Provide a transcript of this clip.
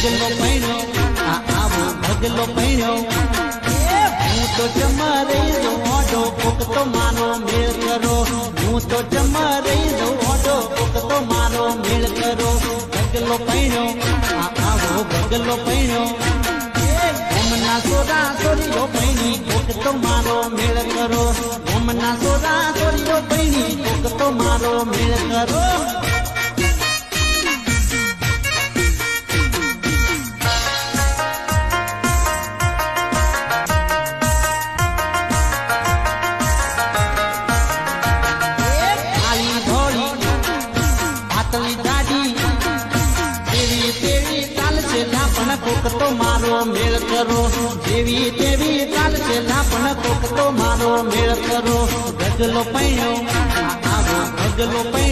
ભગલો પૈણો આવો ભગલો પૈણો હું તો જમા રહી દઉં ઓઢો કોક તો મારો મેળ કરો હું તો જમા રહી દઉં ઓઢો કોક તો મારો મેળ કરો ભગલો પૈણો આવો ભગલો પૈણો ઓમના સોરા સોરીઓ પૈણી કોક તો મારો મેળ કરો ઓમના સોરા સોરીઓ પૈણી કોક તો મારો મેળ કરો કોક તો મારો મેળ કરો જેવી તેવી ચાલશે પણ કોક તો મારો મેળ કરો ભગલો પૈણો આવો ભગલો પૈણો